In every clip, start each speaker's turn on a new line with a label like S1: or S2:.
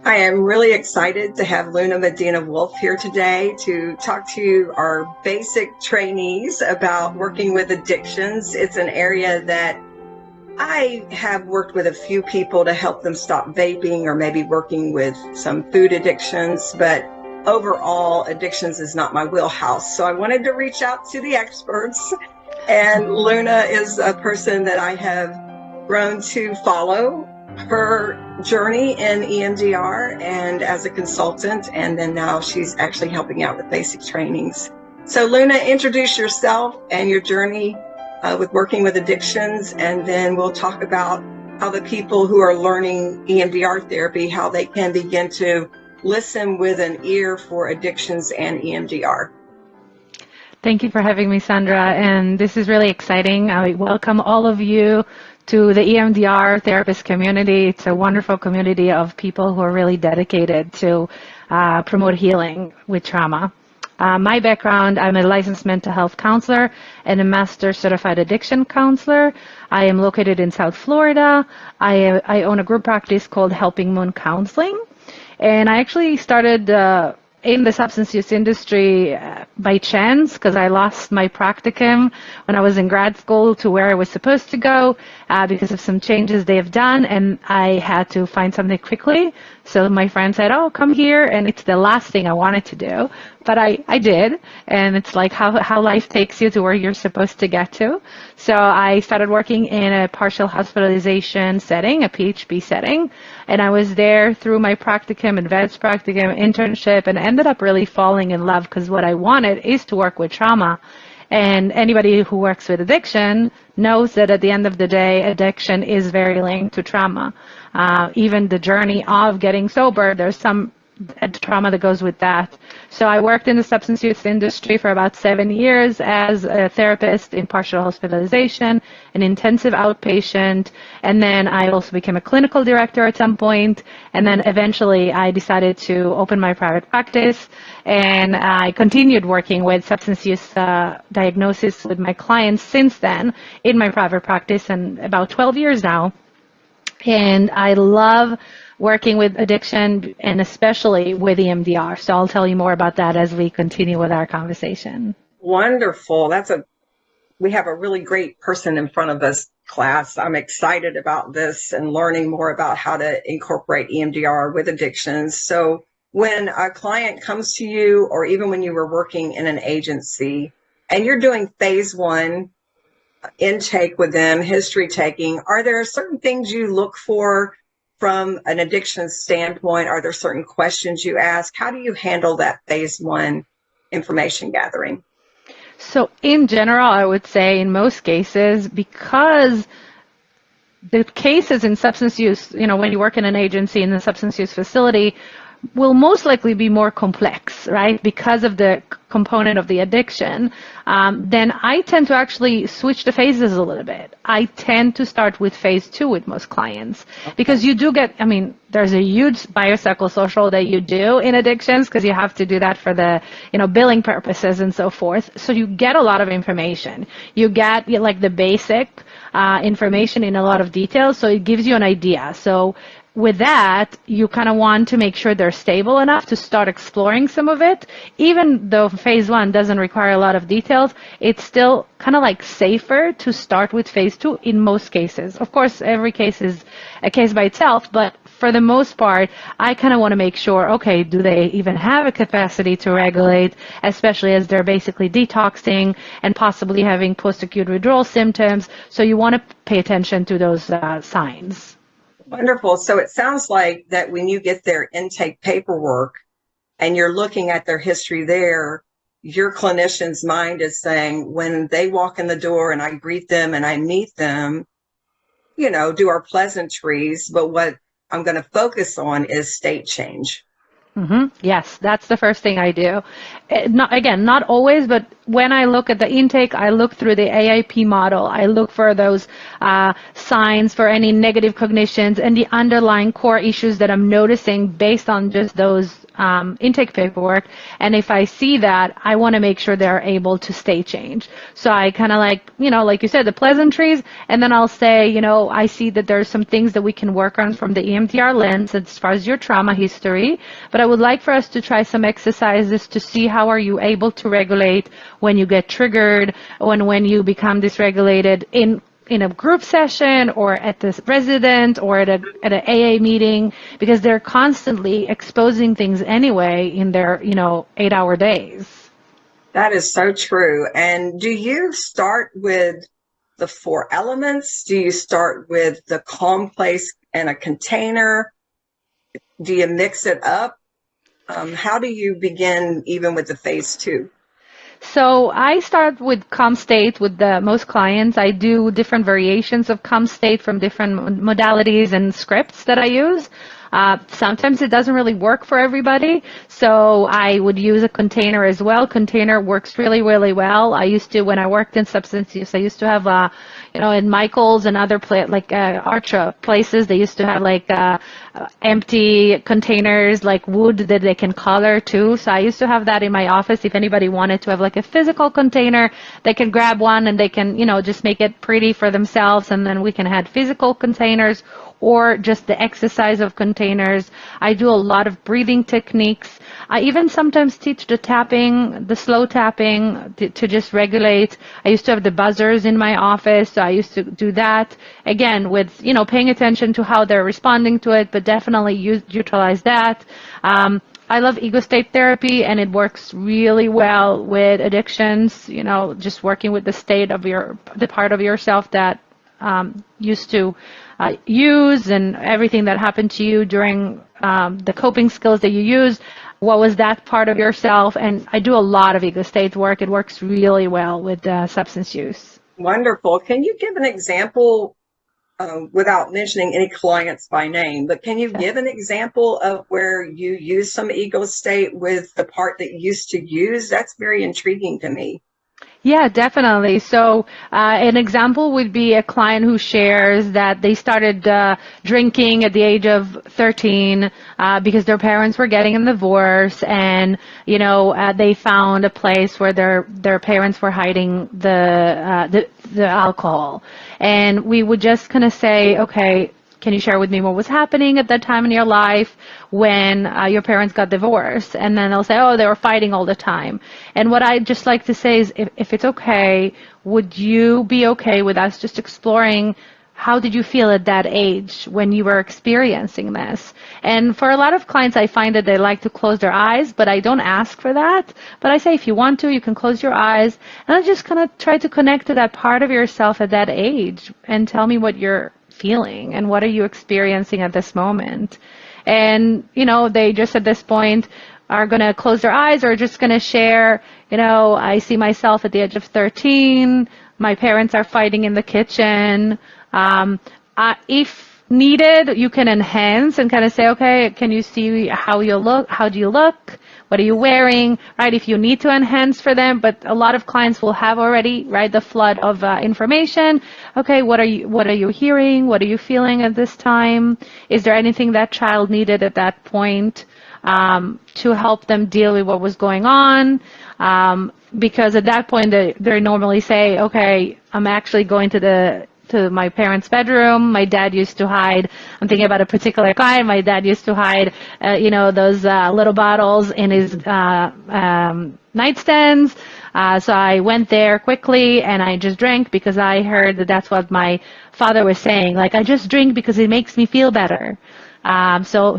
S1: I am really excited to have Luna Medina-Wolf here today to talk to our basic trainees about working with addictions. It's an area that I have worked with a few people to help them stop vaping or maybe working with some food addictions, but overall addictions is not my wheelhouse. So I wanted to reach out to the experts, and Luna is a person that I have grown to follow her journey in EMDR and as a consultant, and then now she's actually helping out with basic trainings. So Luna, introduce yourself and your journey with working with addictions, and then we'll talk about how the people who are learning EMDR therapy, how they can begin to listen with an ear for addictions and EMDR.
S2: Thank you for having me, Sandra, and this is really exciting. I welcome all of you to the EMDR therapist community. It's a wonderful community of people who are really dedicated to promote healing with trauma. My background, I'm a licensed mental health counselor and a master certified addiction counselor. I am located in South Florida. I own a group practice called Helping Moon Counseling. And I actually started in the substance use industry by chance, because I lost my practicum when I was in grad school to where I was supposed to go because of some changes they have done, and I had to find something quickly. So my friend said, oh, come here, and it's the last thing I wanted to do. But I did, and it's like how life takes you to where you're supposed to get to. So I started working in a partial hospitalization setting, a PHP setting, and I was there through my practicum, advanced practicum, internship, and ended up really falling in love because what I wanted is to work with trauma. And anybody who works with addiction knows that at the end of the day, addiction is very linked to trauma. Even the journey of getting sober, there's some trauma that goes with that. So I worked in the substance use industry for about 7 years as a therapist in partial hospitalization, an intensive outpatient, and then I also became a clinical director at some point, and then eventually I decided to open my private practice, and I continued working with substance use diagnosis with my clients since then in my private practice, and about 12 years now. And I love working with addiction, and especially with EMDR. So I'll tell you more about that as we continue with our conversation.
S1: Wonderful. We have a really great person in front of us, class. I'm excited about this and learning more about how to incorporate EMDR with addictions. So when a client comes to you, or even when you were working in an agency and you're doing phase 1 intake with them, history taking, are there certain things you look for from an addiction standpoint? Are there certain questions you ask? How do you handle that phase 1 information gathering?
S2: So in general, I would say in most cases, because the cases in substance use, when you work in an agency in a substance use facility, will most likely be more complex, right? Because of the component of the addiction, then I tend to actually switch the phases a little bit. I tend to start with phase 2 with most clients, because you do get, there's a huge biopsychosocial that you do in addictions, because you have to do that for the, billing purposes and so forth. So you get a lot of information. You get like the basic information in a lot of detail, so it gives you an idea. So with that, you kind of want to make sure they're stable enough to start exploring some of it. Even though phase 1 doesn't require a lot of details, it's still kind of like safer to start with phase 2 in most cases. Of course, every case is a case by itself, but for the most part, I kind of want to make sure, okay, do they even have a capacity to regulate, especially as they're basically detoxing and possibly having post-acute withdrawal symptoms. So you want to pay attention to those signs.
S1: Wonderful. So it sounds like that when you get their intake paperwork and you're looking at their history there, your clinician's mind is saying, when they walk in the door and I greet them and I meet them, do our pleasantries, but what I'm going to focus on is state change.
S2: Mm-hmm. Yes, that's the first thing I do. Not always, but when I look at the intake, I look through the AIP model. I look for those signs for any negative cognitions and the underlying core issues that I'm noticing based on just those intake paperwork. And if I see that, I want to make sure they're able to state change. So I kind of like, like you said, the pleasantries, and then I'll say, I see that there's some things that we can work on from the EMDR lens as far as your trauma history, but I would like for us to try some exercises to see how are you able to regulate when you get triggered, when you become dysregulated in a group session or at this resident or at an AA meeting, because they're constantly exposing things anyway in their 8-hour days.
S1: That is so true. And do you start with the 4 elements? Do you start with the calm place and a container? Do you mix it up? How do you begin even with the phase 2?
S2: So I start with calm state with most clients. I do different variations of calm state from different modalities and scripts that I use. Sometimes it doesn't really work for everybody, so I would use a container as well. Container works really, really well. I used to, when I worked in substance use, I used to have, in Michael's and other Archer places, they used to have empty containers, like wood that they can color too. So I used to have that in my office. If anybody wanted to have a physical container, they can grab one and they can, just make it pretty for themselves, and then we can have physical containers or just the exercise of containers. I do a lot of breathing techniques. I even sometimes teach the tapping, the slow tapping to just regulate. I used to have the buzzers in my office, so I used to do that. Again, with, paying attention to how they're responding to it, but definitely utilize that. I love ego state therapy, and it works really well with addictions, just working with the state of the part of yourself that used to use, and everything that happened to you during the coping skills that you used. What was that part of yourself? And I do a lot of ego state work. It works really well with substance use.
S1: Wonderful. Can you give an example, without mentioning any clients by name, but can you give an example of where you use some ego state with the part that you used to use? That's very intriguing to me.
S2: Yeah, definitely. So an example would be a client who shares that they started drinking at the age of 13 because their parents were getting a divorce, and they found a place where their parents were hiding the alcohol, and we would just kind of say, okay, can you share with me what was happening at that time in your life when your parents got divorced? And then they'll say, oh, they were fighting all the time. And what I just like to say is, if it's okay, would you be okay with us just exploring how did you feel at that age when you were experiencing this? And for a lot of clients, I find that they like to close their eyes, but I don't ask for that. But I say, if you want to, you can close your eyes. And I just kind of try to connect to that part of yourself at that age and tell me what you're feeling and what are you experiencing at this moment. And they just at this point are going to close their eyes or just going to share, I see myself at the age of 13, my parents are fighting in the kitchen. If needed, you can enhance and kind of say, okay, can you see how you look? How do you look? What are you wearing, right? If you need to enhance for them, but a lot of clients will have already, right, the flood of information. Okay, what are you hearing? What are you feeling at this time? Is there anything that child needed at that point to help them deal with what was going on? Because at that point, they normally say, okay, I'm actually going to my parents' bedroom. My dad used to hide, I'm thinking about a particular client, my dad used to hide, those little bottles in his nightstands. So I went there quickly and I just drank because I heard that that's what my father was saying. I just drink because it makes me feel better. So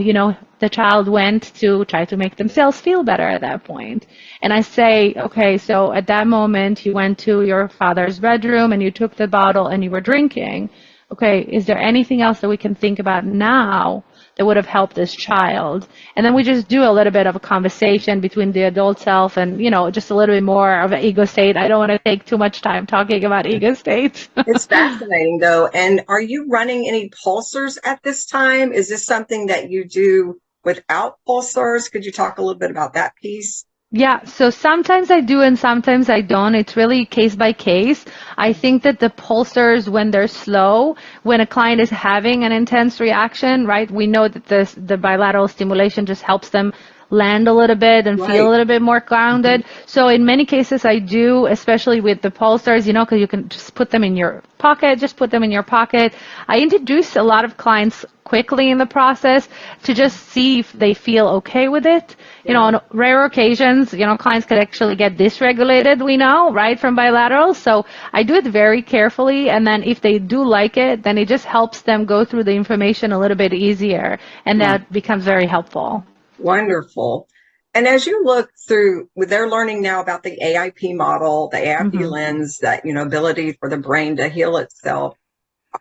S2: the child went to try to make themselves feel better at that point. And I say, okay, so at that moment you went to your father's bedroom and you took the bottle and you were drinking. Okay, is there anything else that we can think about now that would have helped this child? And then we just do a little bit of a conversation between the adult self and, just a little bit more of an ego state. I don't want to take too much time talking about ego states.
S1: It's fascinating, though. And are you running any pulsars at this time? Is this something that you do without pulsars? Could you talk a little bit about that piece?
S2: Yeah, so sometimes I do and sometimes I don't. It's really case by case. I think that the pulsars, when they're slow, when a client is having an intense reaction, right, we know that the bilateral stimulation just helps them land a little bit and
S1: Right.
S2: feel a little bit more grounded. So in many cases I do, especially with the pulsars, because you can just put them in your pocket, I introduce a lot of clients quickly in the process to just see if they feel okay with it. On rare occasions, clients could actually get dysregulated, we know, right, from bilateral. So I do it very carefully, and then if they do like it, then it just helps them go through the information a little bit easier, and that becomes very helpful.
S1: Wonderful. And as you look through, they're learning now about the AIP model, the AIP lens, that, ability for the brain to heal itself.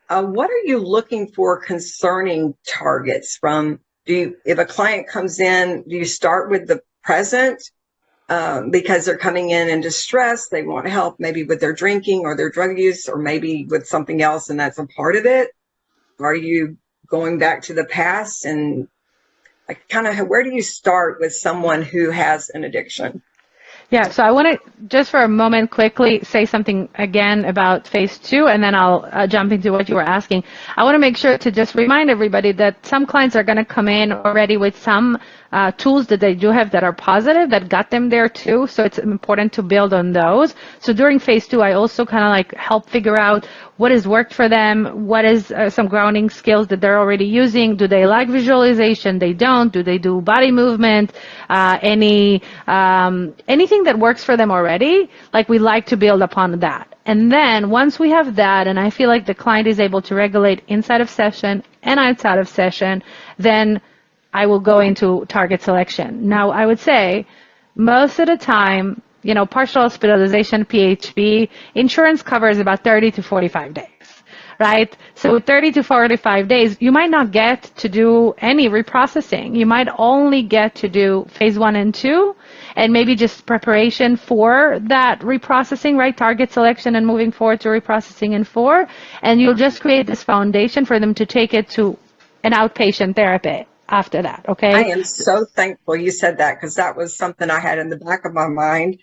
S1: What are you looking for concerning targets from, if a client comes in, do you start with the present because they're coming in distress, they want help maybe with their drinking or their drug use or maybe with something else and that's a part of it? Are you going back to the past and where do you start with someone who has an addiction?
S2: Yeah, so I want to just for a moment quickly say something again about phase 2, and then I'll jump into what you were asking. I want to make sure to just remind everybody that some clients are going to come in already with some tools that they do have that are positive, that got them there too, so it's important to build on those. So during phase 2, I also help figure out what has worked for them, what is some grounding skills that they're already using. Do they like visualization? They don't. Do they do body movement? Anything that works for them already, we like to build upon that. And then once we have that, and I feel like the client is able to regulate inside of session and outside of session, then I will go into target selection. Now, I would say most of the time, partial hospitalization, PHP, insurance covers about 30 to 45 days, right? So 30 to 45 days, you might not get to do any reprocessing. You might only get to do phase 1 and 2, and maybe just preparation for that reprocessing, right? Target selection and moving forward to reprocessing in 4. And you'll just create this foundation for them to take it to an outpatient therapy after that, okay?
S1: I am so thankful you said that because that was something I had in the back of my mind.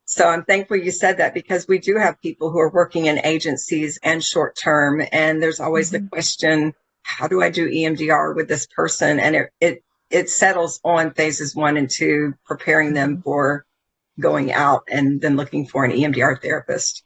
S1: So I'm thankful you said that because we do have people who are working in agencies and short term, and there's always the question, how do I do EMDR with this person? And it settles on phases 1 and 2, preparing them for going out and then looking for an EMDR therapist.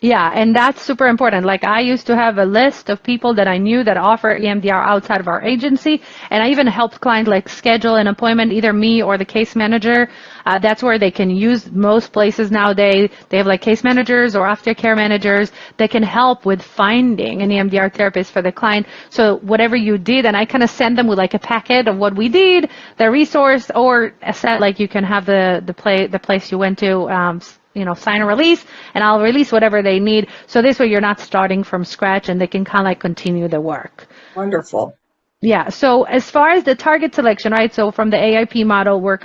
S2: Yeah, and that's super important. I used to have a list of people that I knew that offer EMDR outside of our agency, and I even helped clients schedule an appointment, either me or the case manager. That's where they can use most places nowadays. They have case managers or aftercare managers that can help with finding an EMDR therapist for the client. So whatever you did, and I send them with a packet of what we did, the resource, or a set, you can have the place you went to, sign a release, and I'll release whatever they need. So this way you're not starting from scratch, and they can continue the work.
S1: Wonderful.
S2: Yeah, so as far as the target selection, right, so from the AIP model, we're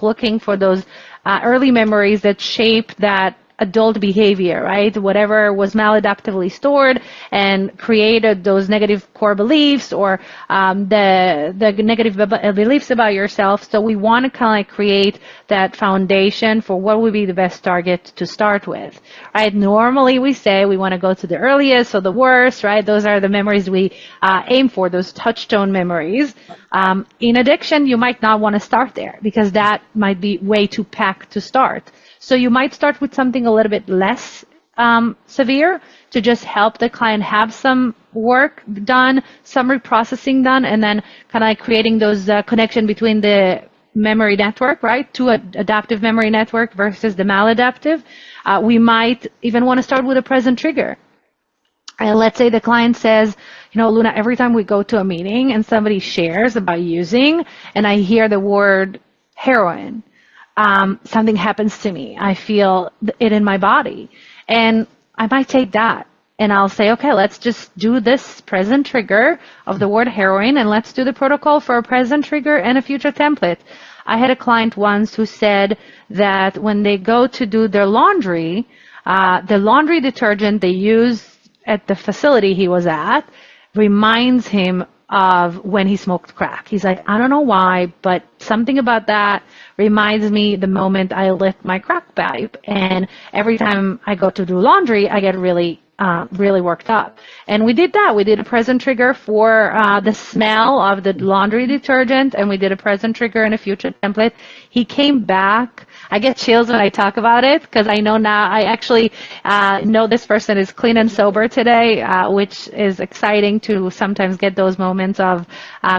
S2: looking for those early memories that shape that adult behavior, right? Whatever was maladaptively stored and created those negative core beliefs or the negative beliefs about yourself. So we want to create that foundation for what would be the best target to start with, right? Normally we say we want to go to the earliest or the worst, right? Those are the memories we aim for, those touchstone memories. In addiction, you might not want to start there because that might be way too packed to start. So you might start with something a little bit less severe to just help the client have some work done, some reprocessing done, and then creating those connection between the memory network, right, to adaptive memory network versus the maladaptive. We might even want to start with a present trigger. And let's say the client says, Luna, every time we go to a meeting and somebody shares about using, and I hear the word heroin, something happens to me. I feel it in my body. And I might take that and I'll say, okay, let's just do this present trigger of the word heroin, and let's do the protocol for a present trigger and a future template. I had a client once who said that when they go to do their laundry, the laundry detergent they use at the facility he was at reminds him of when he smoked crack. He's like, I don't know why, but something about that reminds me the moment I lit my crack pipe. And every time I go to do laundry, I get really really worked up. And we did that. We did a present trigger for the smell of the laundry detergent, and we did a present trigger and a future template. He came back. I get chills when I talk about it because I know now I actually know this person is clean and sober today, which is exciting to sometimes get those moments of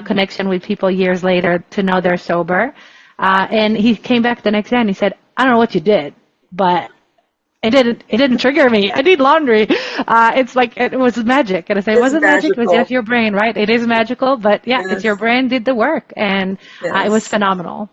S2: connection with people years later to know they're sober. And he came back the next day and he said, I don't know what you did, but it didn't trigger me. I need laundry. It's like it was magic. And I say it wasn't magic, it was just your brain, right? It is magical, but yeah, it's your brain did the work, and it was phenomenal.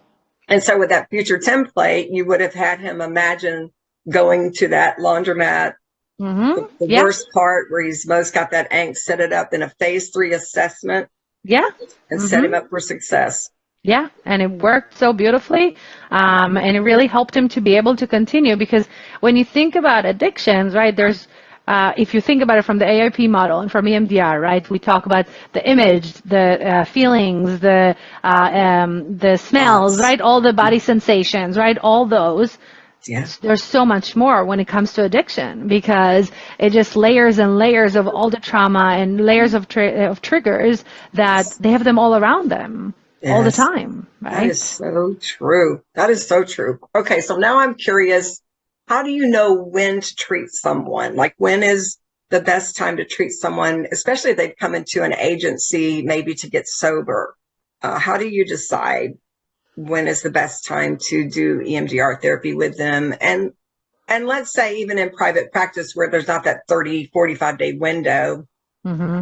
S1: And so with that future template, you would have had him imagine going to that laundromat, the worst part where he's most got that angst, set it up in a phase 3 assessment.
S2: Yeah.
S1: And set him up for success.
S2: Yeah, and it worked so beautifully, and it really helped him to be able to continue, because when you think about addictions, right, there's, if you think about it from the AIP model and from EMDR, right, we talk about the image, the feelings, the smells, right, all the body sensations, right, all those. Yeah. There's so much more when it comes to addiction, because it just layers and layers of all the trauma and layers of triggers that they have them all around them. Yes. All the time, right?
S1: That is so true. That is so true. Okay, so now I'm curious, how do you know when to treat someone? Like, when is the best time to treat someone, especially if they've come into an agency maybe to get sober? How do you decide when is the best time to do EMDR therapy with them? And let's say even in private practice where there's not that 30, 45-day window.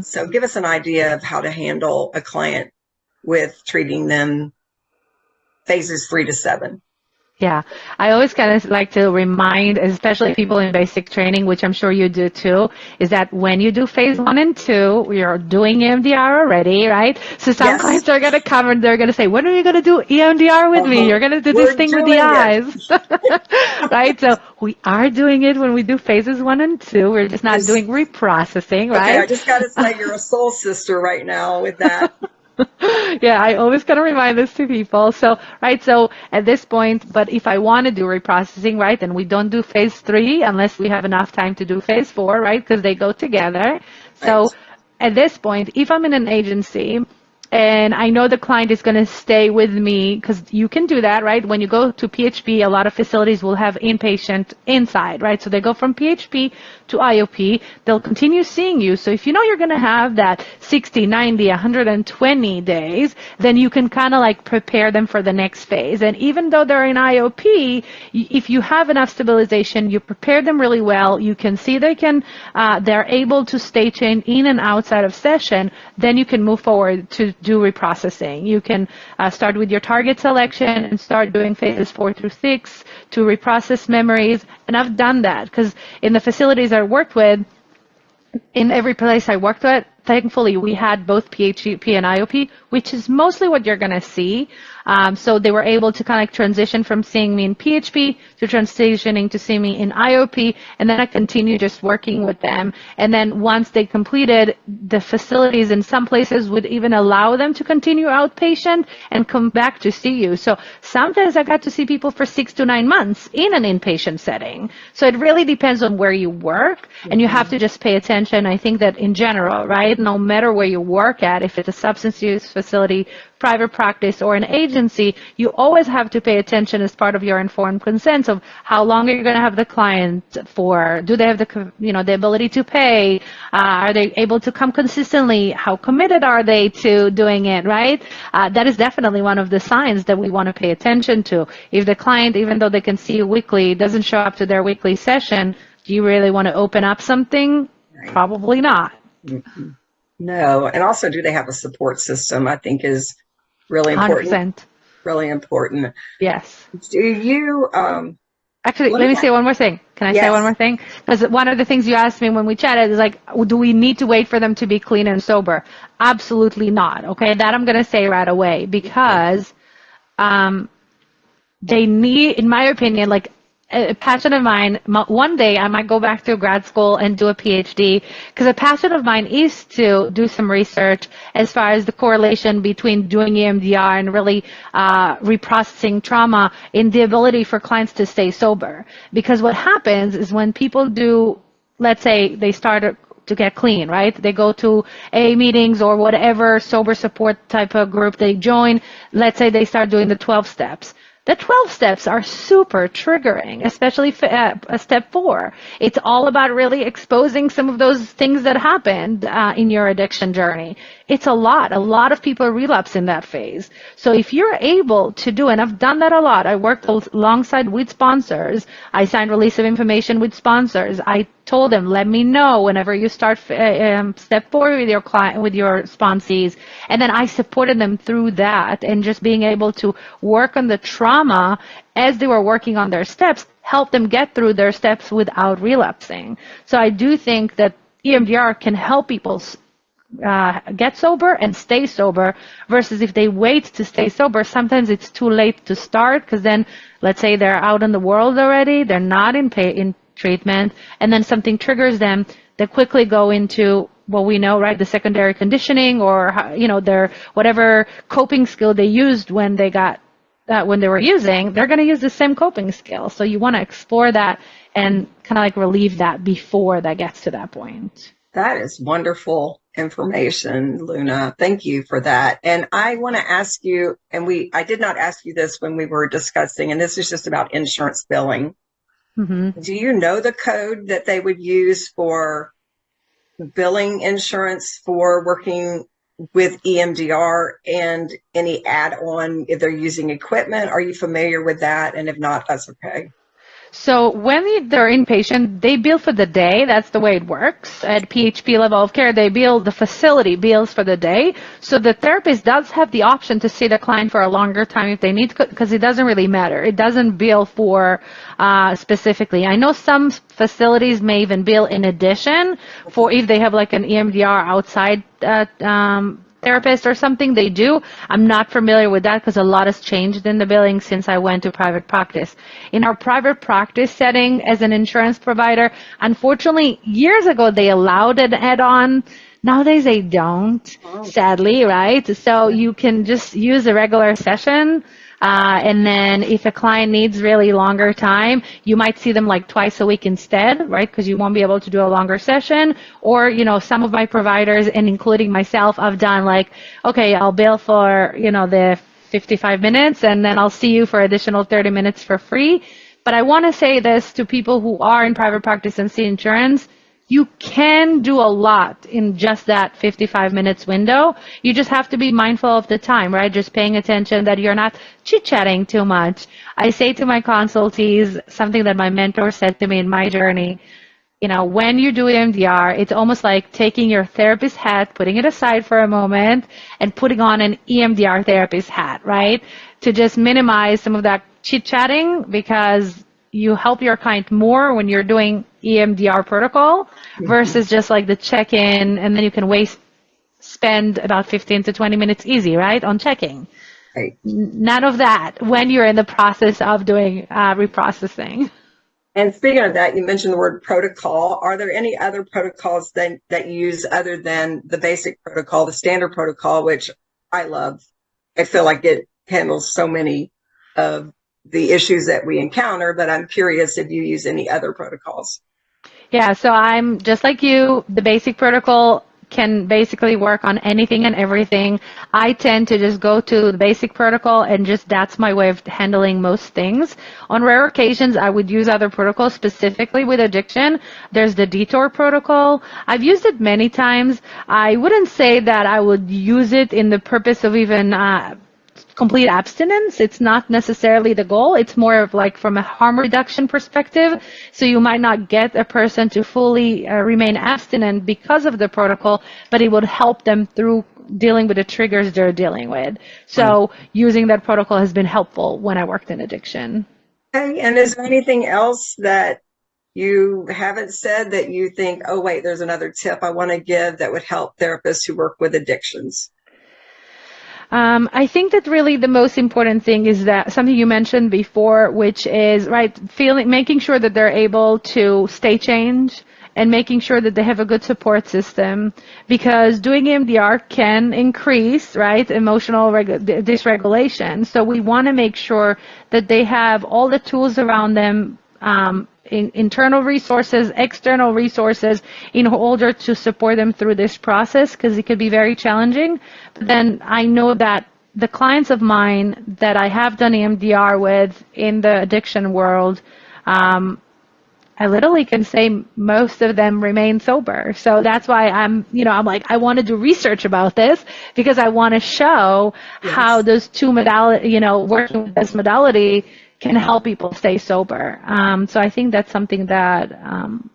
S1: So give us an idea of how to handle a client with treating them phases 3 to 7.
S2: Yeah, I always kind of like to remind, especially people in basic training, which I'm sure you do too, is that when you do phase 1 and 2, you're doing EMDR already, right? So some clients are going to come and they're going to say, when are you going to do EMDR with me? You're going to do this thing with the eyes, right? So we are doing it when we do phases 1 and 2. We're just not doing reprocessing, right?
S1: Okay, I just got to say you're a soul sister right now with that.
S2: Yeah, I always got to remind this to people. So, right, so at this point, but if I want to do reprocessing, right, then we don't do phase 3 unless we have enough time to do phase 4, right, because they go together. So at this point, if I'm in an agency and I know the client is going to stay with me, because you can do that, right? When you go to PHP, a lot of facilities will have inpatient inside, right? So they go from PHP to IOP. They'll continue seeing you. So if you know you're going to have that 60, 90, 120 days, then you can kind of like prepare them for the next phase. And even though they're in IOP, if you have enough stabilization, you prepare them really well, you can see they're able to stay chained in and outside of session, then you can move forward to do reprocessing. You can start with your target selection and start doing phases 4 through 6 to reprocess memories. And I've done that because in the facilities I worked with, in every place I worked with, thankfully we had both PHP and IOP, which is mostly what you're going to see. So they were able to kind of transition from seeing me in PHP to transitioning to seeing me in IOP, and then I continued just working with them. And then once they completed, the facilities in some places would even allow them to continue outpatient and come back to see you. So sometimes I got to see people for 6 to 9 months in an inpatient setting. So it really depends on where you work, and you have to just pay attention. I think that in general, right, no matter where you work at, if it's a substance use facility, private practice, or an agency, you always have to pay attention as part of your informed consent of how long are you going to have the client for? Do they have the ability to pay? Are they able to come consistently? How committed are they to doing it, right? That is definitely one of the signs that we want to pay attention to. If the client, even though they can see you weekly, doesn't show up to their weekly session, do you really want to open up something? Probably not.
S1: Mm-hmm. No. And also, do they have a support system? I think is really important.
S2: 100%.
S1: Really important.
S2: Yes.
S1: Do you,
S2: actually, let me say one more thing. Can I say one more thing? Because one of the things you asked me when we chatted is like, do we need to wait for them to be clean and sober? Absolutely not. Okay. That I'm going to say right away, because, they need, in my opinion, like, a passion of mine, one day I might go back to grad school and do a PhD, because a passion of mine is to do some research as far as the correlation between doing EMDR and really reprocessing trauma in the ability for clients to stay sober. Because what happens is when people do let's say they start to get clean, right? They go to AA meetings or whatever sober support type of group they join. Let's say they start doing the 12 steps. The 12 steps are super triggering, especially for, step 4. It's all about really exposing some of those things that happened in your addiction journey. It's a lot. A lot of people relapse in that phase. So if you're able to do, and I've done that a lot, I worked alongside with sponsors. I signed release of information with sponsors. I told them, let me know whenever you start step 4 with your client, with your sponsees. And then I supported them through that, and just being able to work on the trauma as they were working on their steps, help them get through their steps without relapsing. So I do think that EMDR can help people get sober and stay sober, versus if they wait to stay sober, sometimes it's too late to start, because then let's say they're out in the world already, they're not in treatment, and then something triggers them, they quickly go into what we know, right, the secondary conditioning, or their whatever coping skill they used when they got when they were using, they're going to use the same coping skill. So you want to explore that and kind of like relieve that before that gets to that point.
S1: That is wonderful information, Luna. Thank you for that. And I want to ask you, and I did not ask you this when we were discussing, and this is just about insurance billing. Mm-hmm. Do you know the code that they would use for billing insurance for working with EMDR, and any add-on if they're using equipment? Are you familiar with that? And if not, that's okay.
S2: So when they're inpatient, they bill for the day. That's the way it works. At PHP level of care, the facility bills for the day. So the therapist does have the option to see the client for a longer time if they need to, because it doesn't really matter. It doesn't bill for specifically. I know some facilities may even bill in addition for if they have like an EMDR outside therapist or something, they do. I'm not familiar with that because a lot has changed in the billing since I went to private practice. In our private practice setting as an insurance provider, unfortunately, years ago they allowed an add-on. Nowadays they don't, sadly, right? So you can just use a regular session. And then if a client needs really longer time, you might see them like twice a week instead, right? Because you won't be able to do a longer session. Or, some of my providers, and including myself, I've done like, okay, I'll bill for, the 55 minutes, and then I'll see you for additional 30 minutes for free. But I want to say this to people who are in private practice and see insurance. You can do a lot in just that 55 minutes window. You just have to be mindful of the time, right? Just paying attention that you're not chit-chatting too much. I say to my consultees something that my mentor said to me in my journey. When you do EMDR, it's almost like taking your therapist hat, putting it aside for a moment, and putting on an EMDR therapist hat, right? To just minimize some of that chit-chatting, because you help your client more when you're doing EMDR protocol versus just like the check-in, and then you can spend about 15 to 20 minutes easy, right, on checking. Right. None of that when you're in the process of doing reprocessing.
S1: And speaking of that, you mentioned the word protocol. Are there any other protocols that you use other than the basic protocol, the standard protocol, which I love? I feel like it handles so many of the issues that we encounter, but I'm curious if you use any other protocols.
S2: Yeah, so I'm just like you. The basic protocol can basically work on anything and everything. I tend to just go to the basic protocol, and just that's my way of handling most things. On rare occasions, I would use other protocols, specifically with addiction. There's the detour protocol. I've used it many times. I wouldn't say that I would use it in the purpose of even complete abstinence. It's not necessarily the goal. It's more of like from a harm reduction perspective. So you might not get a person to fully remain abstinent because of the protocol, but it would help them through dealing with the triggers they're dealing with. So using that protocol has been helpful when I worked in addiction.
S1: Okay. And is there anything else that you haven't said that you think, oh, wait, there's another tip I want to give that would help therapists who work with addictions?
S2: I think that really the most important thing is that something you mentioned before, which is making sure that they're able to stay changed and making sure that they have a good support system, because doing EMDR can increase, emotional dysregulation. So we want to make sure that they have all the tools around them internal resources, external resources in order to support them through this process, because it could be very challenging. But then I know that the clients of mine that I have done EMDR with in the addiction world, I literally can say most of them remain sober. So that's why I'm like, I want to do research about this, because I want to show how those two modality, working with this modality can help people stay sober. So I think that's something that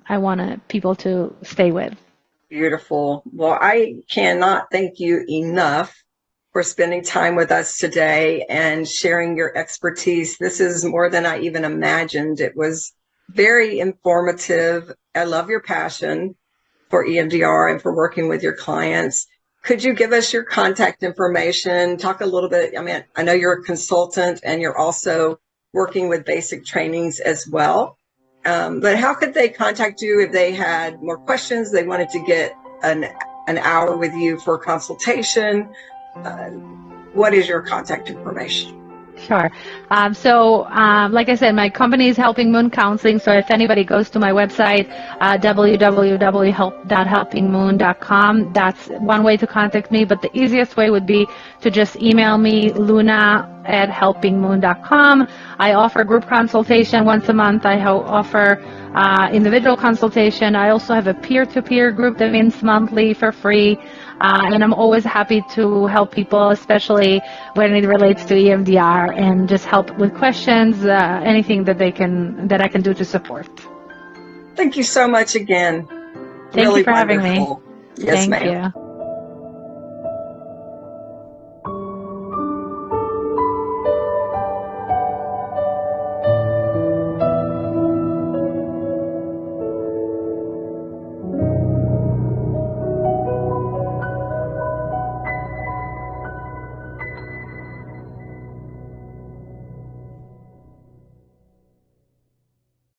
S2: I want people to stay with.
S1: Beautiful. Well, I cannot thank you enough for spending time with us today and sharing your expertise. This is more than I even imagined. It was very informative. I love your passion for EMDR and for working with your clients. Could you give us your contact information? Talk a little bit. I mean, I know you're a consultant and you're also working with basic trainings as well. But how could they contact you if they had more questions? They wanted to get an hour with you for consultation. What is your contact information?
S2: Sure. Like I said, my company is Helping Moon Counseling. So if anybody goes to my website, www.helpingmoon.com, that's one way to contact me. But the easiest way would be to just email me, luna@helpingmoon.com. I offer group consultation once a month. I offer individual consultation. I also have a peer-to-peer group that meets monthly for free. And I'm always happy to help people, especially when it relates to EMDR, and just help with questions, anything that I can do to support.
S1: Thank you so much again.
S2: Thank you for having me.
S1: Yes,
S2: Thank
S1: ma'am.
S2: you.